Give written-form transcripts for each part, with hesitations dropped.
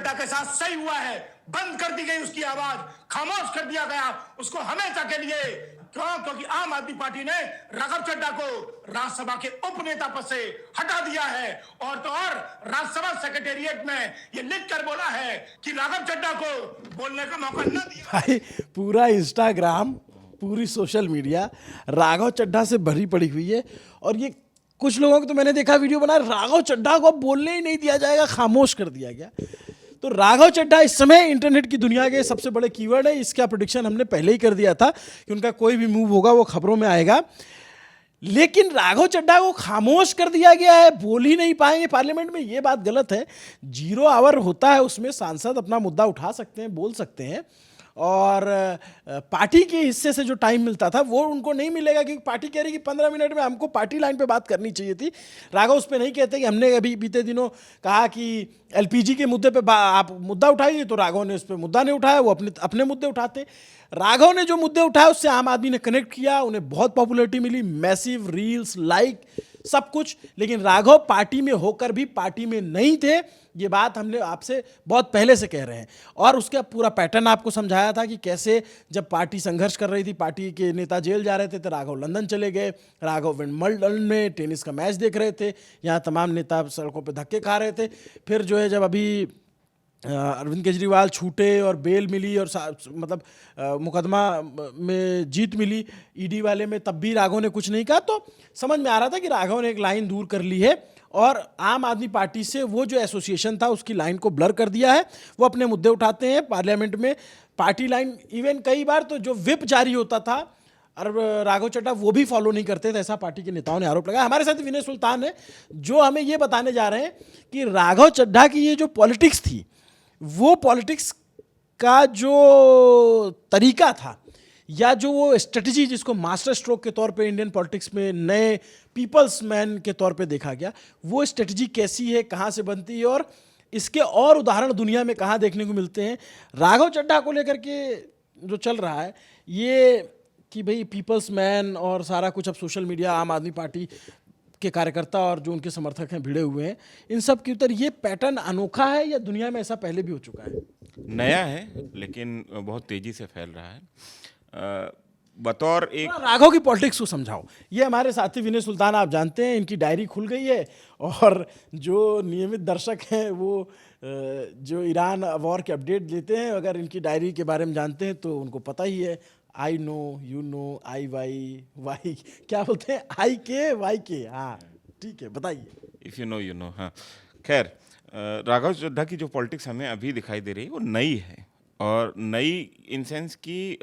चड्ढा के साथ सही हुआ है, बंद कर दी गई उसकी आवाज, खामोश कर दिया गया उसको हमेशा के लिए। क्यों? क्योंकि आम आदमी पार्टी ने राघव चड्ढा को राज्यसभा के उपनेता पद से हटा दिया है, और तो और राज्यसभा सेक्रेटेरिएट में ये लिख कर बोला है कि राघव चड्ढा को बोलने का मौका न दिया। भाई पूरा इंस्टाग्राम, पूरी सोशल मीडिया राघव चड्ढा से भरी पड़ी हुई है। और ये कुछ लोगों को तो मैंने देखा वीडियो बना, राघव चड्ढा को बोलने ही नहीं दिया जाएगा, खामोश कर दिया गया। तो राघव चड्ढा इस समय इंटरनेट की दुनिया के सबसे बड़े कीवर्ड है। इसका प्रेडिक्शन हमने पहले ही कर दिया था कि उनका कोई भी मूव होगा वो खबरों में आएगा। लेकिन राघव चड्ढा को खामोश कर दिया गया है, बोल ही नहीं पाएंगे पार्लियामेंट में, ये बात गलत है। 0 आवर होता है, उसमें सांसद अपना मुद्दा उठा सकते हैं, बोल सकते हैं, और पार्टी के हिस्से से जो टाइम मिलता था वो उनको नहीं मिलेगा, क्योंकि पार्टी कह रही कि 15 मिनट में हमको पार्टी लाइन पे बात करनी चाहिए थी। राघव उस पर नहीं कहते कि हमने अभी बीते दिनों कहा कि एलपीजी के मुद्दे पे आप मुद्दा उठाइए, तो राघव ने उस पर मुद्दा नहीं उठाया, वो अपने मुद्दे उठाते। राघव ने जो मुद्दे उठाए उससे आम आदमी ने कनेक्ट किया, उन्हें बहुत पॉपुलैरिटी मिली, मैसिव रील्स, लाइक, सब कुछ। लेकिन राघव पार्टी में होकर भी पार्टी में नहीं थे, ये बात हमने आपसे बहुत पहले से कह रहे हैं। और उसका पूरा पैटर्न आपको समझाया था कि कैसे जब पार्टी संघर्ष कर रही थी, पार्टी के नेता जेल जा रहे थे, तो राघव लंदन चले गए, राघव विंबलडन में टेनिस का मैच देख रहे थे, यहाँ तमाम नेता सड़कों पर धक्के खा रहे थे। फिर जो है जब अभी अरविंद केजरीवाल छूटे और बेल मिली और मतलब मुकदमा में जीत मिली ईडी वाले में, तब भी राघव ने कुछ नहीं कहा। तो समझ में आ रहा था कि राघव ने एक लाइन दूर कर ली है और आम आदमी पार्टी से वो जो एसोसिएशन था उसकी लाइन को ब्लर कर दिया है। वो अपने मुद्दे उठाते हैं पार्लियामेंट में, पार्टी लाइन, इवन कई बार तो जो व्हिप जारी होता था और राघव चड्ढा वो भी फॉलो नहीं करते थे, ऐसा पार्टी के नेताओं ने आरोप लगाया। हमारे साथ विनय सुल्तान है जो हमें ये बताने जा रहे हैं कि राघव चड्ढा की ये जो पॉलिटिक्स थी, वो पॉलिटिक्स का जो तरीका था या जो वो स्ट्रेटजी जिसको मास्टर स्ट्रोक के तौर पे इंडियन पॉलिटिक्स में नए पीपल्स मैन के तौर पे देखा गया, वो स्ट्रेटजी कैसी है, कहाँ से बनती है और इसके और उदाहरण दुनिया में कहाँ देखने को मिलते हैं। राघव चड्ढा को लेकर के जो चल रहा है ये कि भाई पीपल्स मैन और सारा कुछ, अब सोशल मीडिया, आम आदमी पार्टी के कार्यकर्ता और जो उनके समर्थक हैं भिड़े हुए हैं, इन सब के ऊपर ये पैटर्न अनोखा है या दुनिया में ऐसा पहले भी हो चुका है? नया है लेकिन बहुत तेजी से फैल रहा है। बतौर एक राघव की पॉलिटिक्स को समझाओ। ये हमारे साथी विनय सुल्तान, आप जानते हैं इनकी डायरी खुल गई है, और जो नियमित दर्शक हैं वो जो ईरान वॉर के अपडेट लेते हैं, अगर इनकी डायरी के बारे में जानते हैं तो उनको पता ही है। I know, you know, I why क्या बोलते हैं, आई के वाई के, हाँ ठीक है, बताइए। If you know you no. हाँ, खैर, राघव चड्ढा की जो पॉलिटिक्स हमें अभी दिखाई दे रही है वो नई है, और नई इन सेंस की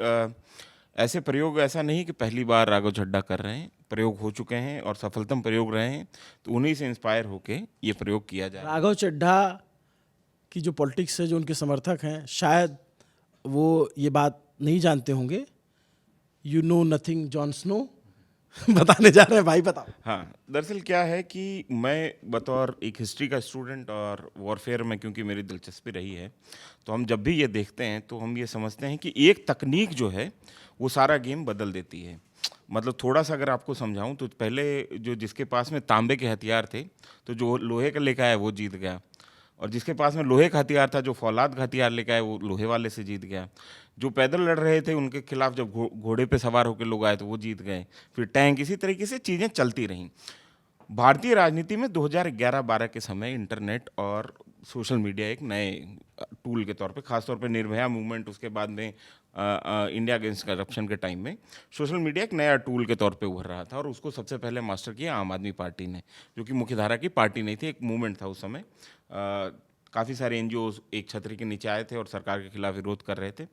ऐसे प्रयोग, ऐसा नहीं कि पहली बार राघव चड्ढा कर रहे हैं, प्रयोग हो चुके हैं और सफलतम प्रयोग रहे हैं, तो उन्हीं से इंस्पायर होके ये प्रयोग किया जा रहा है। राघव चड्ढा की जो पॉलिटिक्स है, जो उनके समर्थक हैं, शायद वो ये बात नहीं जानते होंगे। You know nothing Jon Snow बताने जा रहे हैं, भाई बताओ। हाँ, दरअसल क्या है कि मैं बतौर एक हिस्ट्री का स्टूडेंट और वॉरफेयर में क्योंकि मेरी दिलचस्पी रही है, तो हम जब भी ये देखते हैं तो हम ये समझते हैं कि एक तकनीक जो है वो सारा गेम बदल देती है। मतलब थोड़ा सा अगर आपको समझाऊं तो पहले जो जिसके पास में तांबे के हथियार थे, तो जो लोहे का लेकर आया वो जीत गया, और जिसके पास में लोहे का हथियार था, जो फौलाद का हथियार लेकर आए, वो लोहे वाले से जीत गया। जो पैदल लड़ रहे थे उनके खिलाफ जब घोड़े पे सवार होकर लोग आए तो वो जीत गए। फिर टैंक, इसी तरीके से चीज़ें चलती रहीं। भारतीय राजनीति में 2011-12 के समय इंटरनेट और सोशल मीडिया एक नए टूल के तौर पे, खासतौर पे निर्भया मूवमेंट, उसके बाद में इंडिया अगेंस्ट करप्शन के टाइम में सोशल मीडिया एक नया टूल के तौर पे उभर रहा था, और उसको सबसे पहले मास्टर किया आम आदमी पार्टी ने, जो कि मुख्यधारा की पार्टी नहीं थी, एक मूवमेंट था उस समय। काफ़ी सारे एनजीओज एक छतरी के नीचे आए थे और सरकार के खिलाफ विरोध कर रहे थे,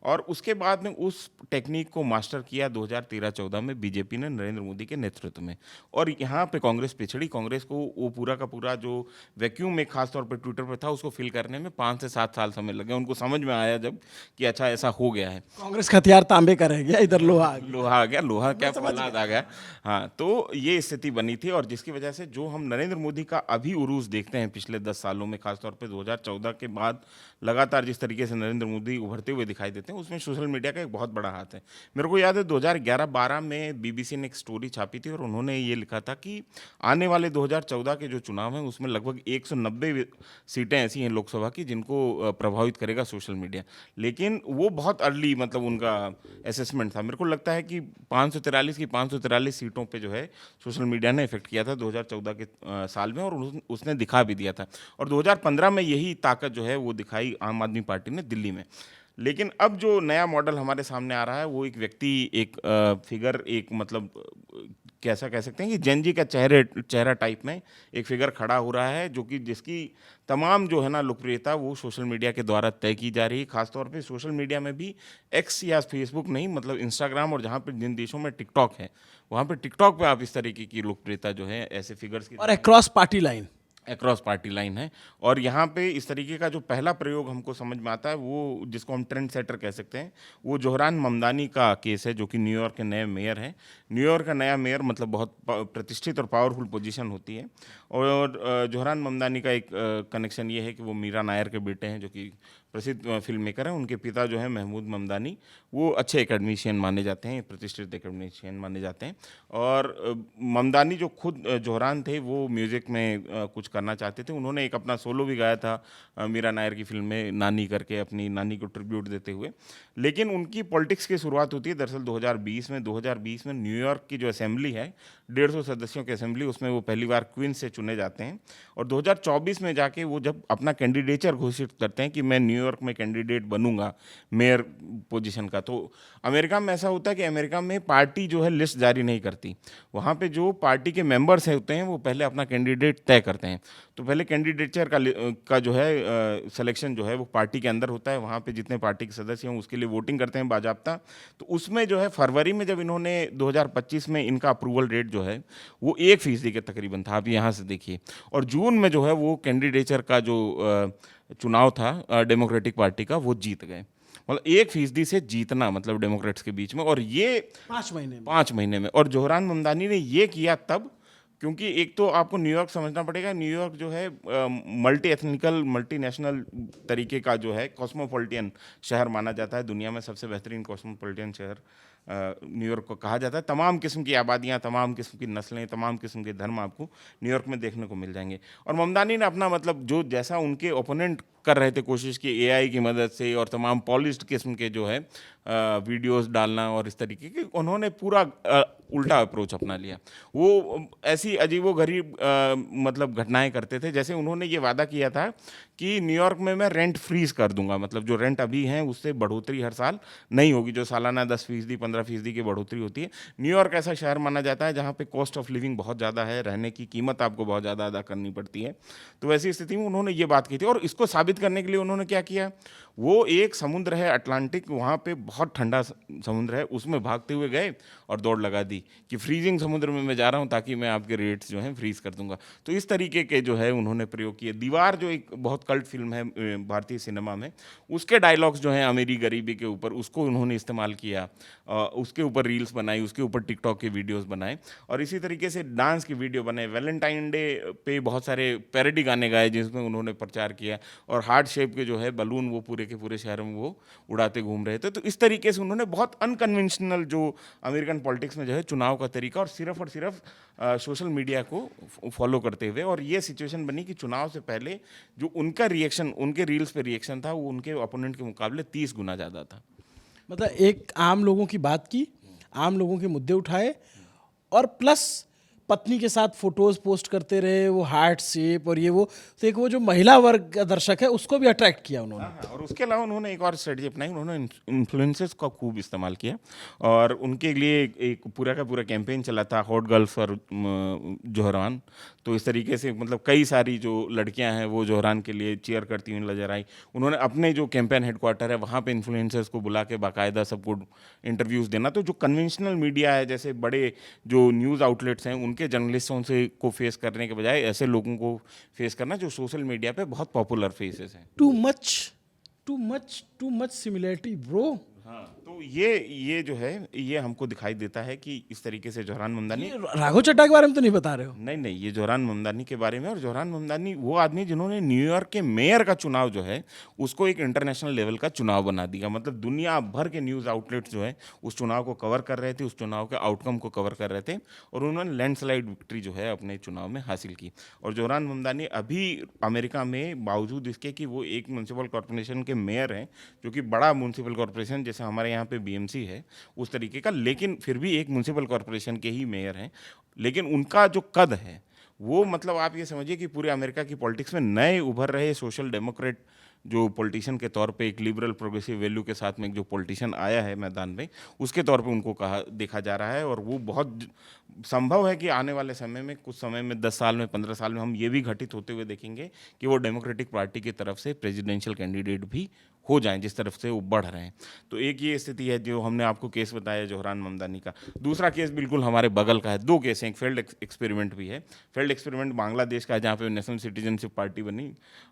और उसके बाद में उस टेक्निक को मास्टर किया 2013-14 में बीजेपी ने नरेंद्र मोदी के नेतृत्व में। और यहाँ पे कांग्रेस पिछड़ी, कांग्रेस को वो पूरा का पूरा जो वैक्यूम में खासतौर पर ट्विटर पर था उसको फिल करने में 5 से 7 साल समय लगे। उनको समझ में आया जब कि अच्छा ऐसा हो गया है, कांग्रेस का हथियार तांबे का रह गया, इधर लोहा आ गया, लोहा क्या फौलाद आ गया। हाँ, तो ये स्थिति बनी थी, और जिसकी वजह से जो हम नरेंद्र मोदी का अभी उरूज देखते हैं पिछले 10 सालों में, खासतौर पर 2014 के बाद लगातार जिस तरीके से नरेंद्र मोदी उभरते हुए दिखाई देते हैं, उसमें सोशल मीडिया का एक बहुत बड़ा हाथ है। मेरे को याद है 2011-12 में बीबीसी ने एक स्टोरी छापी थी और उन्होंने ये लिखा था कि आने वाले 2014 के जो चुनाव हैं उसमें लगभग 190 सीटें ऐसी हैं लोकसभा की जिनको प्रभावित करेगा सोशल मीडिया। लेकिन वो बहुत अर्ली मतलब उनका असेसमेंट था। मेरे को लगता है कि 543 की 543 सीटों पे जो है सोशल मीडिया ने इफेक्ट किया था 2014 के साल में, और उसने दिखा भी दिया था। और 2015 में यही ताकत जो है वो दिखाई आम आदमी पार्टी ने दिल्ली में। लेकिन अब जो नया मॉडल हमारे सामने आ रहा है वो एक व्यक्ति, एक फिगर, एक मतलब कैसा कह सकते हैं कि जेनजी का चेहरा टाइप में एक फिगर खड़ा हो रहा है, जो कि जिसकी तमाम जो है ना लोकप्रियता वो सोशल मीडिया के द्वारा तय की जा रही है। खासतौर पे सोशल मीडिया में भी एक्स या फेसबुक नहीं, मतलब इंस्टाग्राम, और जहाँ पे जिन देशों में टिकटॉक है वहाँ पे टिकटॉक पे आप इस तरीके की लोकप्रियता जो है ऐसे फिगर्स की और across party line, across party line है। और यहाँ पे इस तरीके का जो पहला प्रयोग हमको समझ में आता है वो, जिसको हम ट्रेंड सेटर कह सकते हैं, वो जोहरान ममदानी का केस है, जो कि न्यूयॉर्क के नए मेयर हैं। न्यूयॉर्क का नया मेयर मतलब बहुत प्रतिष्ठित और पावरफुल पोजीशन होती है। और जोहरान ममदानी का एक कनेक्शन ये है कि वो मीरा नायर के बेटे हैं, जो कि प्रसिद्ध फिल्म मेकर हैं। उनके पिता जो हैं महमूद ममदानी, वो अच्छे एकेडमिशियन माने जाते हैं, प्रतिष्ठित एकेडमिशियन माने जाते हैं। और ममदानी जो खुद जोहरान थे वो म्यूज़िक में कुछ करना चाहते थे। उन्होंने एक अपना सोलो भी गाया था मीरा नायर की फिल्म में, नानी करके, अपनी नानी को ट्रिब्यूट देते हुए। लेकिन उनकी पॉलिटिक्स की शुरुआत होती है दरअसल 2020 में। 2020 में न्यूयॉर्क की जो असेंबली है, 150 सदस्यों की असेंबली, उसमें वो पहली बार क्वींस से चुने जाते हैं। और 2024 में जाके वो जब अपना कैंडिडेचर घोषित करते हैं कि मैं न्यूयॉर्क में कैंडिडेट बनूंगा मेयर पोजीशन का, तो अमेरिका में ऐसा होता है कि अमेरिका में पार्टी जो है लिस्ट जारी नहीं करती। वहाँ पे जो पार्टी के मेंबर्स होते हैं वो पहले अपना कैंडिडेट तय करते हैं। तो पहले कैंडिडेचर का जो है सिलेक्शन जो है वो पार्टी के अंदर होता है। वहाँ पे जितने पार्टी के सदस्य हैं उसके लिए वोटिंग करते हैं बाजाब्ता। तो उसमें जो है फरवरी में जब इन्होंने 2025 में इनका अप्रूवल रेट जो है वो 1% के तकरीबन था, आप यहाँ से देखिए। और जून में जो है वो कैंडिडेचर का जो चुनाव था डेमोक्रेटिक पार्टी का, वो जीत गए। मतलब 1% से जीतना, मतलब डेमोक्रेट्स के बीच में, और ये 5 महीने में। और जोहरान ममदानी ने ये किया तब क्योंकि एक तो आपको न्यूयॉर्क समझना पड़ेगा। न्यूयॉर्क जो है मल्टी एथनिकल, मल्टी नेशनल तरीके का जो है कॉस्मोपॉलिटन शहर माना जाता है। दुनिया में सबसे बेहतरीन कॉस्मोपॉलिटन शहर न्यूयॉर्क को कहा जाता है। तमाम किस्म की आबादियाँ, तमाम किस्म की नस्लें, तमाम किस्म के धर्म आपको न्यूयॉर्क में देखने को मिल जाएंगे। और ममदानी ने अपना मतलब जो जैसा उनके ओपोनेंट कर रहे थे कोशिश की एआई की मदद से और तमाम पॉलिश्ड किस्म के जो है वीडियोस डालना और इस तरीके के, उन्होंने पूरा उल्टा अप्रोच अपना लिया। वो ऐसी अजीबोगरीब मतलब घटनाएं करते थे। जैसे उन्होंने ये वादा किया था कि न्यूयॉर्क में मैं रेंट फ्रीज कर दूंगा, मतलब जो रेंट अभी हैं उससे बढ़ोतरी हर साल नहीं होगी, जो सालाना 10%, 15% की बढ़ोतरी होती है। न्यूयॉर्क ऐसा शहर माना जाता है जहाँ पे कॉस्ट ऑफ लिविंग बहुत ज़्यादा है, रहने की कीमत आपको बहुत ज़्यादा अदा करनी पड़ती है। तो वैसी स्थिति में उन्होंने ये बात की थी। और इसको साबित करने के लिए उन्होंने क्या किया, वो एक समुद्र है अटलांटिक, वहाँ पे बहुत ठंडा समुद्र है, उसमें भागते हुए गए और दौड़ लगा दी कि फ्रीजिंग समुद्र में मैं जा रहा हूँ ताकि मैं आपके रेट्स जो हैं फ्रीज कर दूंगा। तो इस तरीके के जो है उन्होंने प्रयोग किए। दीवार जो एक बहुत कल्ट फिल्म है भारतीय सिनेमा में, उसके डायलॉग्स जो हैं अमीरी गरीबी के ऊपर, उसको उन्होंने इस्तेमाल किया, उसके ऊपर रील्स बनाई, उसके ऊपर टिकटॉक के वीडियोज़ बनाए, और इसी तरीके से डांस की वीडियो बनाए। वैलेंटाइन डे पे बहुत सारे पैरोडी गाने गाए जिसमें उन्होंने प्रचार किया, और हार्ट शेप के जो है बलून वो पूरे के पूरे शहर में वो उड़ाते घूम रहे थे। तो इस तरीके से उन्होंने बहुत अनकन्वेंशनल जो अमेरिकन पॉलिटिक्स में जो है चुनाव का तरीका, और सिर्फ सोशल मीडिया को फॉलो करते हुए, और ये सिचुएशन बनी कि चुनाव से पहले जो उनका रिएक्शन, उनके रील्स पे रिएक्शन था, वो उनके अपोनेंट के मुकाबले 30 गुना ज़्यादा था। मतलब एक आम लोगों की बात की, आम लोगों के मुद्दे उठाए, और प्लस पत्नी के साथ फोटोज पोस्ट करते रहे, वो हार्ट शेप और ये वो, तो एक वो जो महिला वर्ग का दर्शक है उसको भी अट्रैक्ट किया उन्होंने। हाँ, और उसके अलावा उन्होंने एक और स्ट्रेटजी अपनाई, उन्होंने इन्फ्लुएंसर्स का खूब इस्तेमाल किया, और उनके लिए एक पूरा का पूरा कैंपेन चला था, हॉट गर्ल्स फॉर जोहरान। तो इस तरीके से मतलब कई सारी जो लड़कियां हैं वो जोहरान के लिए चीयर करती हुई नजर आई। उन्होंने अपने जो कैंपेन हेडक्वार्टर है वहाँ पे इन्फ्लुएंसर्स को बुला के बाकायदा सबको इंटरव्यूज़ देना। तो जो कन्वेंशनल मीडिया है, जैसे बड़े जो न्यूज़ आउटलेट्स हैं, उनके जर्नलिस्टों से को फेस करने के बजाय ऐसे लोगों को फेस करना जो सोशल मीडिया पे बहुत पॉपुलर फेसेस हैं। Too much similarity bro. हाँ, तो तो ये जो है ये हमको दिखाई देता है कि इस तरीके से जोहरान ममदानी, ये राघव चड्ढा के बारे में तो नहीं बता रहे हो? नहीं नहीं, ये जोहरान ममदानी के बारे में। और जोहरान ममदानी वो आदमी जिन्होंने न्यूयॉर्क के मेयर का चुनाव जो है उसको एक इंटरनेशनल लेवल का चुनाव बना दिया। मतलब दुनिया भर के न्यूज़ आउटलेट्स जो है उस चुनाव को कवर कर रहे थे, उस चुनाव के आउटकम को कवर कर रहे थे, और उन्होंने लैंडस्लाइड विक्ट्री जो है अपने चुनाव में हासिल की। और जोहरान ममदानी अभी अमेरिका में, बावजूद इसके कि वो एक म्यूनसिपल कॉरपोरेशन के मेयर हैं, जो कि बड़ा म्यूनसिपल कॉरपोरेशन जैसे हमारे यहाँ पे बीएमसी है उस तरीके का, लेकिन फिर भी एक म्यूनसिपल कॉरपोरेशन के ही मेयर हैं, लेकिन उनका जो कद है वो, मतलब आप ये समझिए कि पूरे अमेरिका की पॉलिटिक्स में नए उभर रहे सोशल डेमोक्रेट जो पॉलिटिशियन के तौर पे, एक लिबरल प्रोग्रेसिव वैल्यू के साथ में एक जो पॉलिटिशियन आया है मैदान में, उसके तौर पे उनको देखा जा रहा है। और वो बहुत संभव है कि आने वाले समय में, कुछ समय में, 10 साल में, 15 साल में हम ये भी घटित होते हुए देखेंगे कि वो डेमोक्रेटिक पार्टी की तरफ से प्रेसिडेंशियल कैंडिडेट भी हो जाएं, जिस तरफ से वो बढ़ रहे हैं। तो एक ये स्थिति है जो हमने आपको केस बताया जोहरान ममदानी का। दूसरा केस बिल्कुल हमारे बगल का है, दो केस हैं, एक फेल्ड एक्सपेरिमेंट भी है। फेल्ड एक्सपेरिमेंट बांग्लादेश का है, जहाँ पे नेशनल सिटीजनशिप पार्टी बनी,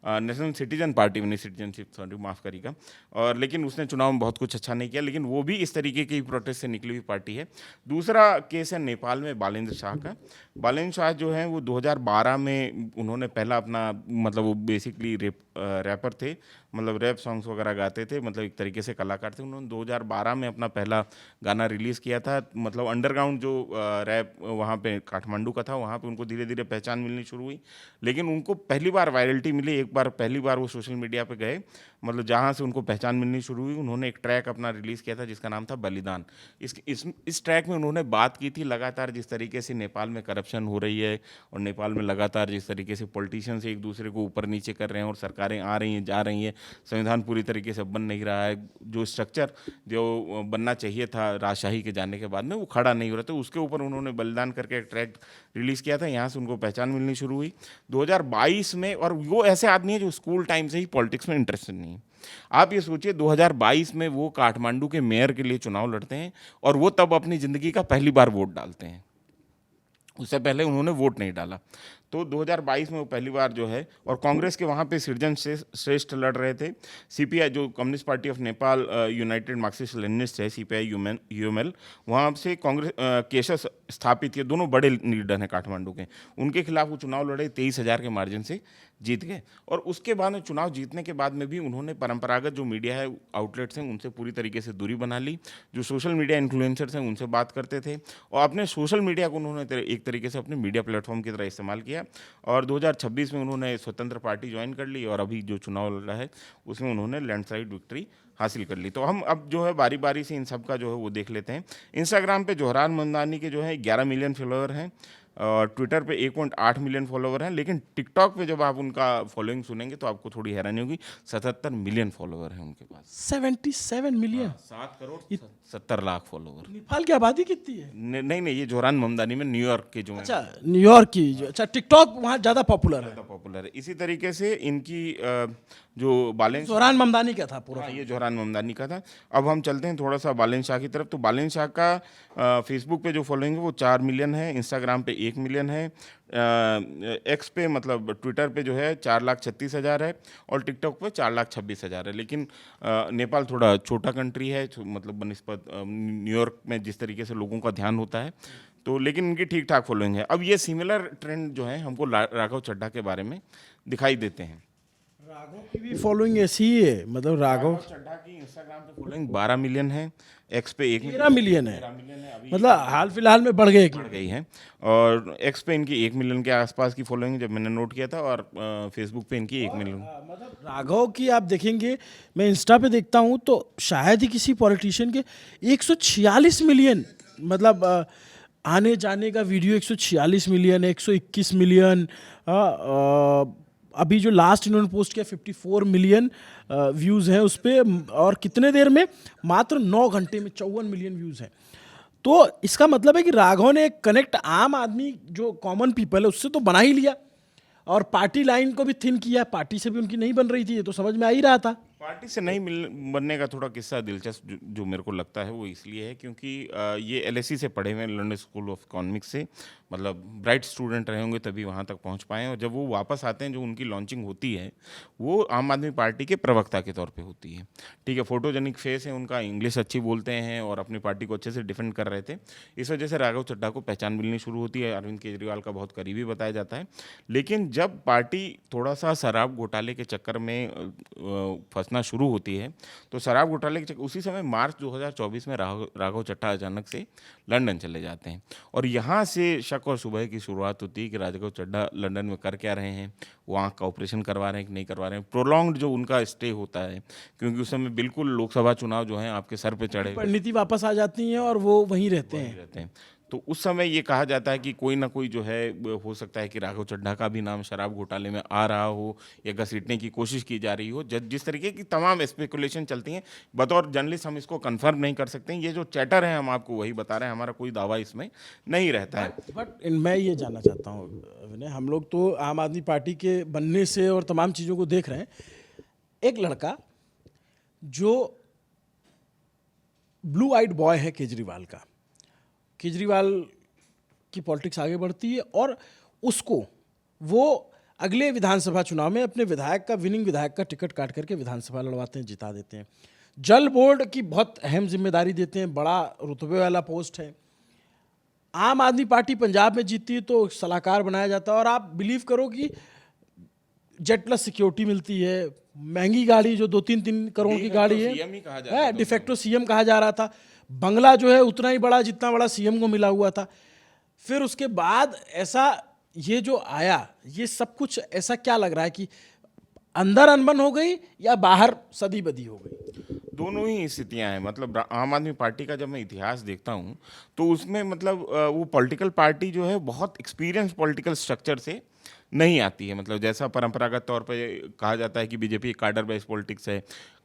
नेशनल सिटीजन पार्टी बनी, सिटीजनशिप सॉरी माफ़ करिएगा, और लेकिन उसने चुनाव में बहुत कुछ अच्छा नहीं किया, लेकिन वो भी इस तरीके की प्रोटेस्ट से निकली हुई पार्टी है। दूसरा केस है नेपाल में बालेंद्र शाह का। बालेंद्र शाह जो है वो 2012 में उन्होंने पहला अपना, मतलब वो बेसिकली रैपर थे, मतलब रैप सॉन्ग्स वगैरह गाते थे, मतलब एक तरीके से कलाकार थे। उन्होंने 2012 में अपना पहला गाना रिलीज़ किया था। मतलब अंडरग्राउंड जो रैप वहाँ पे काठमांडू का था, वहाँ पे उनको धीरे धीरे पहचान मिलनी शुरू हुई, लेकिन उनको पहली बार वायरलिटी मिली, एक बार पहली बार वो सोशल मीडिया पे गए, मतलब जहाँ से उनको पहचान मिलनी शुरू हुई। उन्होंने एक ट्रैक अपना रिलीज़ किया था जिसका नाम था बलिदान। इस ट्रैक में उन्होंने बात की थी लगातार जिस तरीके से नेपाल में करप्शन हो रही है, और नेपाल में लगातार जिस तरीके से पॉलिटिशियंस एक दूसरे को ऊपर नीचे कर रहे हैं, और सरकारें आ रही हैं जा रही हैं, संविधान पूरी तरीके से बन नहीं रहा है, जो स्ट्रक्चर जो बनना चाहिए था राजशाही के जाने के बाद में वो खड़ा नहीं हो रहा था। उसके ऊपर उन्होंने बलिदान करके एक ट्रैक रिलीज़ किया था, यहाँ से उनको पहचान मिलनी शुरू हुई 2022 में। और वो ऐसे आदमी है जो स्कूल टाइम से ही पॉलिटिक्स में इंटरेस्टेड नहीं है। आप ये सोचिए 2022 में वो काठमांडू के मेयर के लिए चुनाव लड़ते हैं, और वो तब अपनी ज़िंदगी का पहली बार वोट डालते हैं, उससे पहले उन्होंने वोट नहीं डाला। तो 2022 में वो पहली बार जो है, और कांग्रेस के वहाँ पे सृजन श्रेष्ठ लड़ रहे थे। सीपीआई जो communist party of Nepal United Marxist Leninist है, सीपीआई यूएमएल, वहाँ से कांग्रेस केशव स्थापित किए, दोनों बड़े लीडर हैं काठमांडू के, उनके खिलाफ वो चुनाव लड़े, 23,000 के मार्जिन से जीत गए। और उसके बाद में चुनाव जीतने के बाद में भी उन्होंने परंपरागत जो मीडिया है, आउटलेट्स हैं, उनसे पूरी तरीके से दूरी बना ली। जो सोशल मीडिया इन्फ्लुएंसर्स हैं उनसे बात करते थे, और अपने सोशल मीडिया को उन्होंने एक तरीके से अपने मीडिया प्लेटफॉर्म की तरह इस्तेमाल किया। और 2026 में उन्होंने स्वतंत्र पार्टी ज्वाइन कर ली, और अभी जो चुनाव लड़ा है उसमें उन्होंने लैंडस्लाइड विक्ट्री हासिल कर ली। तो हम अब जो है बारी बारी से इन सब का जो है वो देख लेते हैं। इंस्टाग्राम पे जोहरान ममदानी के जो है 11 मिलियन फॉलोअर हैं, और ट्विटर पे 1.8 मिलियन फॉलोवर हैं, लेकिन टिकटॉक पे जब आप उनका फॉलोइंग सुनेंगे तो आपको थोड़ी हैरानी होगी, 77 मिलियन फॉलोवर हैं उनके पास। 77 मिलियन? 7 करोड़ 70 लाख फॉलोवर। नेपाल की आबादी कितनी है? नहीं, ये जोहरान ममदानी में न्यूयॉर्क के जो हैं। अच्छा, न्यूयॉर्क की अच्छा, टिकटॉक वहाँ ज़्यादा पॉपुलर है। पॉपुलर है। इसी तरीके से इनकी जो बालेंद्र जोहरान ममदानी का था पूरा। हाँ, ये जोहरान ममदानी का था। अब हम चलते हैं थोड़ा सा बालेंद्र शाह की तरफ। तो बालेंद्र शाह का फेसबुक पे जो फॉलोइंग है वो 4 मिलियन है, इंस्टाग्राम पे 1 मिलियन है, एक्स पे मतलब ट्विटर पे जो है 4,36,000 है, और टिकटॉक पे 4,26,000 है। लेकिन नेपाल थोड़ा छोटा कंट्री है, मतलब बनिस्बत न्यूयॉर्क में जिस तरीके से लोगों का ध्यान होता है, तो लेकिन इनकी ठीक ठाक फॉलोइंग है। अब ये सिमिलर ट्रेंड जो है हमको राघव चड्ढा के बारे में दिखाई देते हैं। राघव की भी फॉलोइंग ऐसी ही है, मतलब राघव चड्ढा की इंस्टाग्राम पे फॉलोइंग 12 मिलियन है, एक्स पे 13 मिलियन है, मतलब हाल फिलहाल में बढ़ गई है, और एक्स पे इनकी 1 मिलियन के आसपास की फॉलोइंग जब मैंने नोट किया था, और फेसबुक पे इनकी 1 मिलियन। मतलब राघव की आप देखेंगे, मैं इंस्टा पे देखता हूँ तो शायद ही किसी पॉलिटिशियन के 146 मिलियन, मतलब आने जाने का वीडियो 146 मिलियन, 121 मिलियन, अभी जो लास्ट इन्होंने पोस्ट किया 54 मिलियन व्यूज़ हैं उस पर, और कितने देर में, मात्र 9 घंटे में 54 मिलियन व्यूज़ हैं। तो इसका मतलब है कि राघव ने एक कनेक्ट आम आदमी जो कॉमन पीपल है उससे तो बना ही लिया, और पार्टी लाइन को भी थिन किया, पार्टी से भी उनकी नहीं बन रही थी, ये तो समझ में आ ही रहा था। पार्टी से नहीं मिल बनने का थोड़ा किस्सा दिलचस्प जो मेरे को लगता है वो इसलिए है क्योंकि ये एलएसई से पढ़े हुए हैं, लंदन स्कूल ऑफ इकोनॉमिक्स से, मतलब ब्राइट स्टूडेंट रहे होंगे तभी वहाँ तक पहुँच पाए हैं। और जब वो वापस आते हैं, जो उनकी लॉन्चिंग होती है वो आम आदमी पार्टी के प्रवक्ता के तौर पे होती है। ठीक है, फोटोजेनिक फेस है उनका, इंग्लिश अच्छी बोलते हैं और अपनी पार्टी को अच्छे से डिफेंड कर रहे थे। इस वजह से राघव चड्ढा को पहचान मिलनी शुरू होती है, अरविंद केजरीवाल का बहुत करीबी बताया जाता है। लेकिन जब पार्टी थोड़ा सा शराब घोटाले के चक्कर में फंसना शुरू होती है, तो शराब घोटाले के चक्कर उसी समय मार्च 2024 में राघव चड्ढा अचानक से लंदन चले जाते हैं। और यहाँ से शक और शुबह की शुरुआत होती है कि राघव चड्ढा लंदन में कर क्या रहे हैं, वो आँख का ऑपरेशन करवा रहे हैं कि नहीं करवा रहे हैं। प्रोलॉन्ग्ड जो उनका स्टे होता है, क्योंकि उस समय बिल्कुल लोकसभा चुनाव जो है आपके सर पे चढ़े हुए नीति वापस आ जाती हैं और वो वहीं रहते हैं। रहते हैं। तो उस समय ये कहा जाता है कि कोई ना कोई जो है हो सकता है कि राघव चड्ढा का भी नाम शराब घोटाले में आ रहा हो या घसीटने की कोशिश की जा रही हो। जिस तरीके की तमाम स्पेकुलेशन चलती हैं, बतौर जर्नलिस्ट हम इसको कंफर्म नहीं कर सकते हैं। ये जो चैटर है हम आपको वही बता रहे हैं, हमारा कोई दावा इसमें नहीं रहता है। बट मैं ये जानना चाहता हूँ विनय, हम लोग तो आम आदमी पार्टी के बनने से और तमाम चीज़ों को देख रहे हैं। एक लड़का जो ब्लू आइड बॉय है केजरीवाल का, केजरीवाल की पॉलिटिक्स आगे बढ़ती है और उसको वो अगले विधानसभा चुनाव में अपने विधायक का, विनिंग विधायक का टिकट काट करके विधानसभा लड़वाते हैं, जिता देते हैं। जल बोर्ड की बहुत अहम जिम्मेदारी देते हैं, बड़ा रुतबे वाला पोस्ट है। आम आदमी पार्टी पंजाब में जीतती है तो सलाहकार बनाया जाता है और आप बिलीव करो कि जेट प्लस सिक्योरिटी मिलती है, महंगी गाड़ी जो 2-3 करोड़ की गाड़ी CM ही कहा जाता है, है डिफेक्टो सीएम कहा जा रहा था। बंगला जो है उतना ही बड़ा जितना बड़ा सीएम को मिला हुआ था। फिर उसके बाद ऐसा ये जो आया, ये सब कुछ ऐसा क्या लग रहा है कि अंदर अनबन हो गई या बाहर सदी बदी हो गई? दोनों ही स्थितियां हैं। मतलब आम आदमी पार्टी का जब मैं इतिहास देखता हूं तो उसमें मतलब वो पॉलिटिकल पार्टी जो है बहुत एक्सपीरियंस पॉलिटिकल स्ट्रक्चर से नहीं आती है। मतलब जैसा परंपरागत तौर पे कहा जाता है कि बीजेपी कार्डर बेस्ड पॉलिटिक्स है,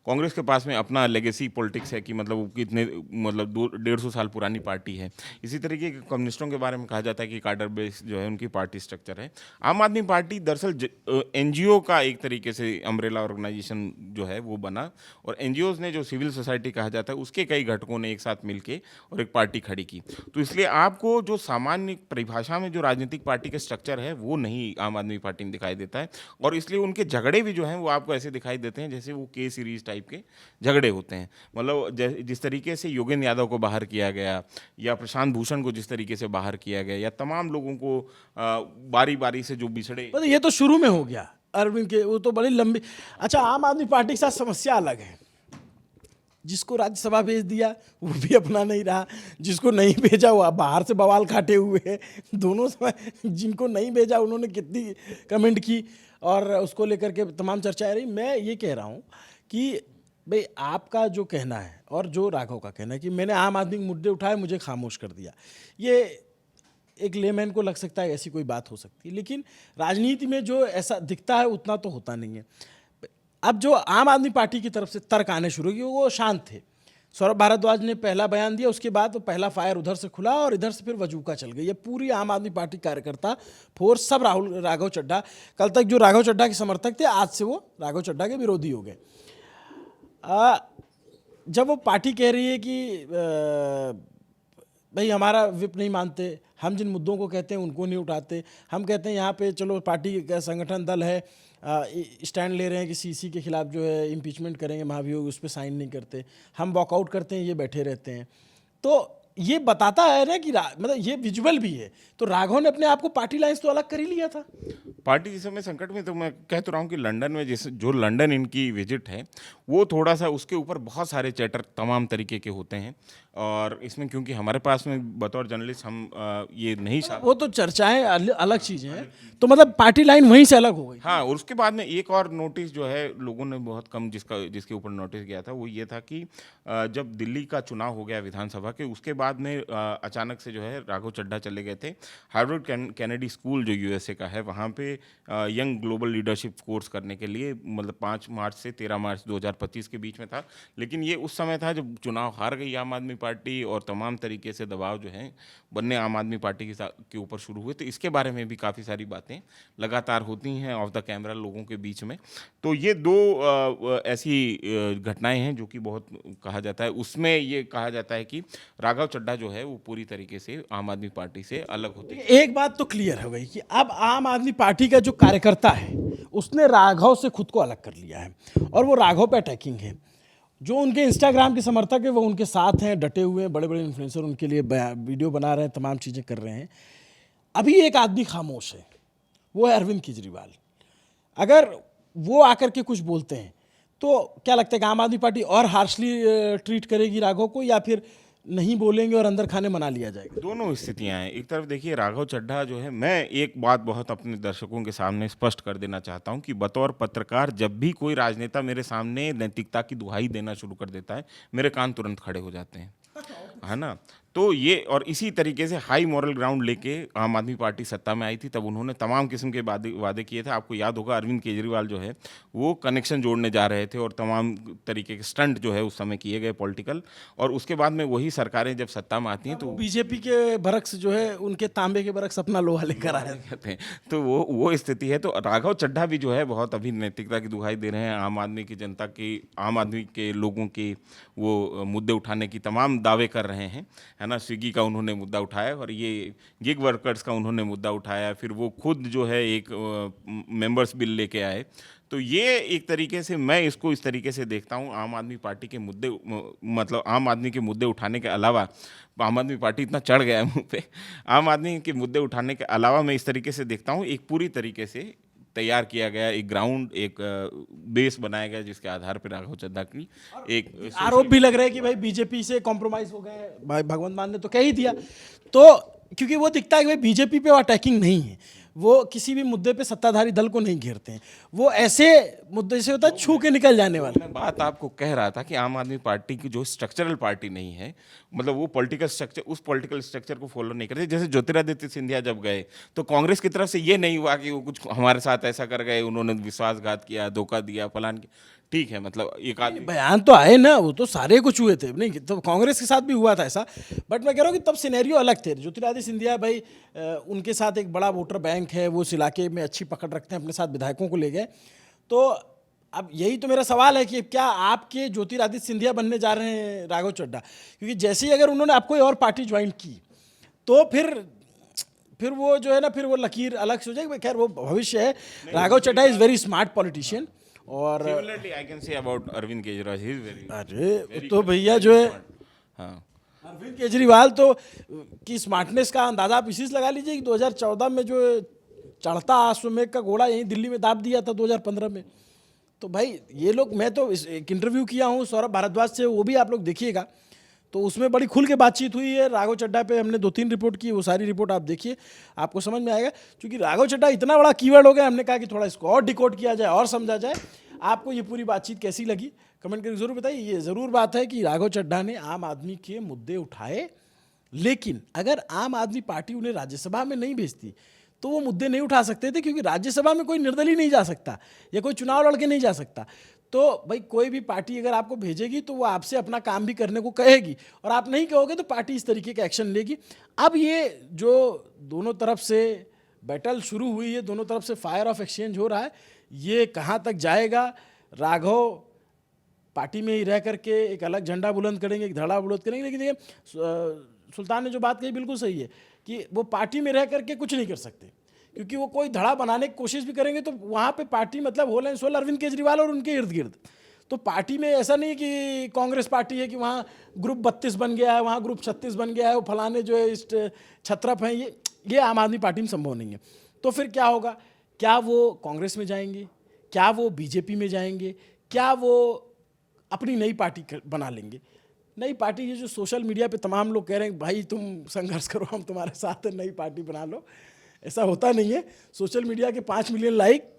कांग्रेस के पास में अपना लेगेसी पॉलिटिक्स है कि मतलब वो कितने मतलब 150 साल पुरानी पार्टी है। इसी तरीके के कम्युनिस्टों के बारे में कहा जाता है कि कार्डर बेस्ड जो है उनकी पार्टी स्ट्रक्चर है। आम आदमी पार्टी दरअसल एनजीओ का एक तरीके से अम्ब्रेला ऑर्गेनाइजेशन जो है वो बना, और एनजीओज ने जो सिविल सोसाइटी कहा जाता है उसके कई घटकों ने एक साथ मिलके और एक पार्टी खड़ी की। तो इसलिए आपको जो सामान्य परिभाषा में जो राजनीतिक पार्टी का स्ट्रक्चर है वो नहीं आम आदमी पार्टी में दिखाई देता है, और इसलिए उनके झगड़े भी जो हैं वो आपको ऐसे दिखाई देते हैं जैसे वो के सीरीज टाइप के झगड़े होते हैं। मतलब जिस तरीके से योगेंद्र यादव को बाहर किया गया या प्रशांत भूषण को जिस तरीके से बाहर किया गया या तमाम लोगों को बारी बारी से जो बिछड़े, मतलब ये तो शुरू में हो गया अरविंद के, वो तो बड़ी लंबी। अच्छा, आम आदमी पार्टी के साथ समस्या अलग है। जिसको राज्यसभा भेज दिया वो भी अपना नहीं रहा, जिसको नहीं भेजा वो बाहर से बवाल काटे हुए हैं। दोनों समय जिनको नहीं भेजा उन्होंने कितनी कमेंट की और उसको लेकर के तमाम चर्चाएं रही। मैं ये कह रहा हूँ कि भाई आपका जो कहना है और जो राघव का कहना है कि मैंने आम आदमी के मुद्दे उठाए, मुझे खामोश कर दिया, ये एक लेमैन को लग सकता है ऐसी कोई बात हो सकती है, लेकिन राजनीति में जो ऐसा दिखता है उतना तो होता नहीं है। अब जो आम आदमी पार्टी की तरफ से तर्क आने शुरू किए वो शांत थे। सौरभ भारद्वाज ने पहला बयान दिया, उसके बाद वो पहला फायर उधर से खुला और इधर से फिर वजूका चल गई। ये पूरी आम आदमी पार्टी कार्यकर्ता फोर्स सब राघव चड्ढा, कल तक जो राघव चड्ढा के समर्थक थे आज से वो राघव चड्ढा के विरोधी हो गए। जब वो पार्टी कह रही है कि भाई हमारा विप नहीं मानते, हम जिन मुद्दों को कहते हैं उनको नहीं उठाते, हम कहते हैं यहाँ पे चलो पार्टी का संगठन दल है, स्टैंड ले रहे हैं कि सीसी के खिलाफ जो है इम्पीचमेंट करेंगे महाभियोग, उस पर साइन नहीं करते, हम वॉकआउट करते हैं, ये बैठे रहते हैं। तो ये बताता है ना कि मतलब ये विजुअल भी है। तो राघव ने अपने आप को पार्टी लाइन्स तो अलग कर ही लिया था। पार्टी जिस समय संकट में, तो मैं कह तो रहा हूँ कि लंदन में जो लंदन इनकी विजिट है वो थोड़ा सा उसके ऊपर बहुत सारे चैटर तमाम तरीके के होते हैं, और इसमें क्योंकि हमारे पास में बतौर जर्नलिस्ट हम ये नहीं वो तो चर्चाएं अलग चीज़ें हैं, तो मतलब पार्टी लाइन वहीं से अलग हो गई। हाँ, और उसके बाद में एक और नोटिस जो है लोगों ने बहुत कम जिसके ऊपर नोटिस किया था वो ये था कि जब दिल्ली का चुनाव हो गया विधानसभा के, उसके बाद में अचानक से जो है राघव चड्ढा चले गए थे हार्वर्ड कैनेडी स्कूल जो यूएसए का है, वहाँ पे यंग ग्लोबल लीडरशिप कोर्स करने के लिए, मतलब 5 मार्च से 13 मार्च 2025 के बीच में था। लेकिन ये उस समय था जब चुनाव हार गई आम आदमी पार्टी और तमाम तरीके से दबाव जो है बनने आम आदमी पार्टी के ऊपर शुरू हुए। तो इसके बारे में भी काफ़ी सारी बातें लगातार होती हैं ऑफ द कैमरा लोगों के बीच में। तो ये दो ऐसी घटनाएं हैं जो कि बहुत कहा जाता है, उसमें ये कहा जाता है कि राघव चड्ढा जो है वो पूरी तरीके से आम आदमी पार्टी से अलग होते हैं। एक बात तो क्लियर हो गई कि अब आम आदमी पार्टी का जो कार्यकर्ता है उसने राघव से खुद को अलग कर लिया है और वो राघव पे अटैकिंग है। जो उनके इंस्टाग्राम के समर्थक है वो उनके साथ हैं, डटे हुए हैं, बड़े बड़े इन्फ्लुएंसर उनके लिए वीडियो बना रहे हैं, तमाम चीज़ें कर रहे हैं। अभी एक आदमी खामोश है, वो है अरविंद केजरीवाल। अगर वो आकर के कुछ बोलते हैं तो क्या लगता है कि आम आदमी पार्टी और हार्शली ट्रीट करेगी राघव को, या फिर नहीं बोलेंगे और अंदर खाने मना लिया जाएगा? दोनों स्थितियां हैं। एक तरफ देखिए राघव चड्ढा जो है, मैं एक बात बहुत अपने दर्शकों के सामने स्पष्ट कर देना चाहता हूं कि बतौर पत्रकार जब भी कोई राजनेता मेरे सामने नैतिकता की दुहाई देना शुरू कर देता है, मेरे कान तुरंत खड़े हो जाते हैं, है ना। तो ये और इसी तरीके से हाई मॉरल ग्राउंड लेके आम आदमी पार्टी सत्ता में आई थी, तब उन्होंने तमाम किस्म के वादे किए थे। आपको याद होगा अरविंद केजरीवाल जो है वो कनेक्शन जोड़ने जा रहे थे और तमाम तरीके के स्टंट जो है उस समय किए गए पॉलिटिकल, और उसके बाद में वही सरकारें जब सत्ता में आती हैं तो बीजेपी के बरक्स जो है उनके तांबे के बरक्स अपना लोहा लेकर आए कहते हैं। तो वो स्थिति है। तो राघव चड्ढा भी जो है बहुत अभी नैतिकता की दुहाई दे रहे हैं, आम आदमी की जनता की, आम आदमी के लोगों के वो मुद्दे उठाने की तमाम दावे कर रहे हैं, है ना। स्विगी का उन्होंने मुद्दा उठाया और ये गिग वर्कर्स का उन्होंने मुद्दा उठाया, फिर वो खुद जो है एक मेंबर्स बिल लेके आए। तो ये एक तरीके से मैं इसको इस तरीके से देखता हूँ, आम आदमी पार्टी के मुद्दे, मतलब आम आदमी के मुद्दे उठाने के अलावा, आम आदमी पार्टी इतना चढ़ गया है मुँह पे, आम आदमी के मुद्दे उठाने के अलावा मैं इस तरीके से देखता हूँ एक पूरी तरीके से तैयार किया गया एक ग्राउंड, एक बेस बनाया गया जिसके आधार पर राघव चड्ढा की एक आरोप भी लग रहा है कि भाई बीजेपी से कॉम्प्रोमाइज हो गए। भाई भगवंत मान ने तो कह ही दिया, तो क्योंकि वो दिखता है कि भाई बीजेपी पे वो अटैकिंग नहीं है, वो किसी भी मुद्दे पे सत्ताधारी दल को नहीं घेरते हैं, वो ऐसे मुद्दे से होता है छू के निकल जाने वाला। मैं बात आपको कह रहा था कि आम आदमी पार्टी की जो स्ट्रक्चरल पार्टी नहीं है, मतलब वो पॉलिटिकल स्ट्रक्चर, उस पॉलिटिकल स्ट्रक्चर को फॉलो नहीं करते। जैसे ज्योतिरादित्य सिंधिया जब गए तो कांग्रेस की तरफ से ये नहीं हुआ कि वो कुछ हमारे साथ ऐसा कर गए, उन्होंने विश्वासघात किया, धोखा दिया, फलान किया। ठीक है, मतलब एक आदमी बयान तो आए ना, वो तो सारे कुछ हुए थे, नहीं तो कांग्रेस के साथ भी हुआ था ऐसा। बट मैं कह रहा हूँ कि तब सिनेरियो अलग थे। ज्योतिरादित्य सिंधिया भाई उनके साथ एक बड़ा वोटर बैंक है, वो इस इलाके में अच्छी पकड़ रखते हैं, अपने साथ विधायकों को ले गए। तो अब यही तो मेरा सवाल है कि क्या आपके ज्योतिरादित्य सिंधिया बनने जा रहे हैं राघव चड्ढा? क्योंकि जैसे ही अगर उन्होंने आपको और पार्टी ज्वाइन की तो फिर वो जो है ना, फिर वो लकीर अलग से हो जाएगी। खैर वो भविष्य है। Raghav Chadha is very smart politician. और Similarly, I can say about Arvind Kejriwal, he is very अरे तो भैया जो है हाँ, अरविंद केजरीवाल तो की स्मार्टनेस का अंदाजा आप इसी से लगा लीजिए कि 2014 में जो चढ़ता अश्वमेघ का घोड़ा यहीं दिल्ली में दाब दिया था 2015 में। तो भाई ये लोग, मैं तो एक इंटरव्यू किया हूँ सौरभ भारद्वाज से, वो भी आप लोग देखिएगा, तो उसमें बड़ी खुल के बातचीत हुई है। राघव चड्ढा पे हमने 2-3 रिपोर्ट की, वो सारी रिपोर्ट आप देखिए, आपको समझ में आएगा। क्योंकि राघव चड्ढा इतना बड़ा कीवर्ड हो गया, हमने कहा कि थोड़ा इसको और डिकोड किया जाए और समझा जाए। आपको ये पूरी बातचीत कैसी लगी कमेंट करके ज़रूर बताइए। ये ज़रूर बात है कि राघव चड्ढा ने आम आदमी के मुद्दे उठाए, लेकिन अगर आम आदमी पार्टी उन्हें राज्यसभा में नहीं भेजती तो वो मुद्दे नहीं उठा सकते थे, क्योंकि राज्यसभा में कोई निर्दलीय नहीं जा सकता या कोई चुनाव लड़के नहीं जा सकता। तो भाई कोई भी पार्टी अगर आपको भेजेगी तो वो आपसे अपना काम भी करने को कहेगी, और आप नहीं कहोगे तो पार्टी इस तरीके का एक्शन लेगी। अब ये जो दोनों तरफ से बैटल शुरू हुई है, दोनों तरफ से फायर ऑफ एक्सचेंज हो रहा है, ये कहाँ तक जाएगा? राघव पार्टी में ही रह करके एक अलग झंडा बुलंद करेंगे, एक धड़ा बुलंद करेंगे, लेकिन देखिए सुल्तान ने जो बात कही बिल्कुल सही है कि वो पार्टी में रह करके कुछ नहीं कर सकते, क्योंकि वो कोई धड़ा बनाने की कोशिश भी करेंगे तो वहाँ पे पार्टी मतलब whole and soul Arvind Kejriwal और उनके इर्द गिर्द। तो पार्टी में ऐसा नहीं कि कांग्रेस पार्टी है कि वहाँ ग्रुप 32 बन गया है, वहाँ ग्रुप 36 बन गया है, वो फलाने जो है इस छत्रप हैं, ये आम आदमी पार्टी में संभव नहीं है। तो फिर क्या होगा? क्या वो कांग्रेस में जाएंगे? क्या वो बीजेपी में जाएंगे? क्या वो अपनी नई पार्टी बना लेंगे? नई पार्टी, ये जो सोशल मीडिया पे तमाम लोग कह रहे हैं भाई तुम संघर्ष करो, हम तुम्हारे साथ हैं, नई पार्टी बना लो, ऐसा होता नहीं है। सोशल मीडिया के 5 मिलियन लाइक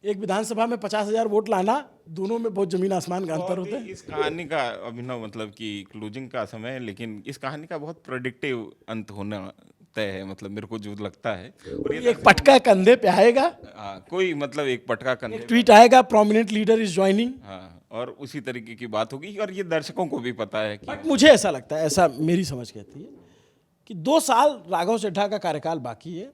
एक विधानसभा में 50,000 वोट लाना, दोनों में बहुत जमीन आसमान का अंतर होता है। इस कहानी का अभिनव मतलब कि क्लोजिंग का समय है, लेकिन इस कहानी का बहुत प्रेडिक्टिव अंत होना तय है, मतलब मेरे को जो लगता है। और ये एक पटका कंधे पे आएगा, कोई मतलब एक पटका करने, ट्वीट आएगा, प्रोमिनेंट लीडर इज ज्वाइनिंग। हाँ, और उसी तरीके की बात होगी, और ये दर्शकों को भी पता है कि बट मुझे ऐसा लगता है, ऐसा मेरी समझ कहती है कि 2 साल राघव चड्ढा का कार्यकाल बाकी है।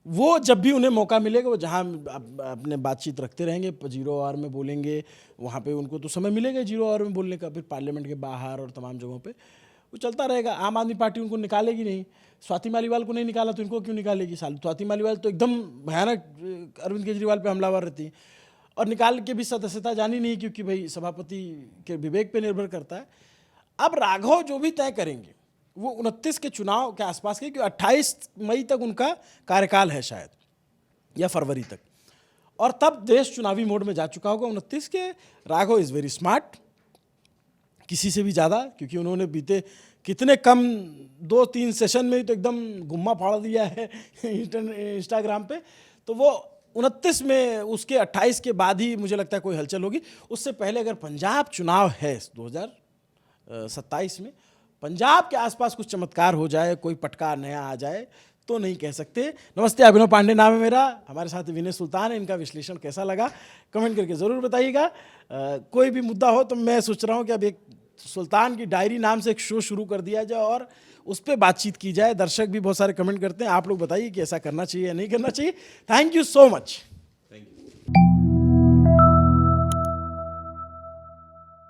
वो जब भी उन्हें मौका मिलेगा, वो जहाँ अपने बातचीत रखते रहेंगे, 0 आवर में बोलेंगे, वहाँ पे उनको तो समय मिलेगा 0 आवर में बोलने का, फिर पार्लियामेंट के बाहर और तमाम जगहों पे वो चलता रहेगा। आम आदमी पार्टी उनको निकालेगी नहीं। स्वाति मालीवाल को नहीं निकाला तो इनको क्यों निकालेगी? स्वाति मालीवाल तो एकदम भयानक अरविंद केजरीवाल पे हमलावर रहती है, और निकाल के भी सदस्यता जानी नहीं, क्योंकि भाई सभापति के विवेक पे निर्भर करता है। अब राघव जो भी तय करेंगे वो 29 के चुनाव के आसपास के, क्योंकि 28 मई तक उनका कार्यकाल है शायद, या फरवरी तक, और तब देश चुनावी मोड में जा चुका होगा। 29 के राघव इज़ वेरी स्मार्ट, किसी से भी ज़्यादा, क्योंकि उन्होंने बीते कितने कम 2-3 सेशन में ही तो एकदम गुम्मा फाड़ दिया है इंस्टाग्राम पे। तो वो 29 में, उसके 28 के बाद ही मुझे लगता है कोई हलचल होगी। उससे पहले अगर पंजाब चुनाव है 2027 में, पंजाब के आसपास कुछ चमत्कार हो जाए, कोई पटका नया आ जाए तो नहीं कह सकते। नमस्ते, अभिनव पांडे नाम है मेरा, हमारे साथ विनय सुल्तान है। इनका विश्लेषण कैसा लगा कमेंट करके ज़रूर बताइएगा। कोई भी मुद्दा हो तो मैं सोच रहा हूँ कि अब एक सुल्तान की डायरी नाम से एक शो शुरू कर दिया जाए और उस पर बातचीत की जाए। दर्शक भी बहुत सारे कमेंट करते हैं, आप लोग बताइए कि ऐसा करना चाहिए या नहीं करना चाहिए। Thank you so much.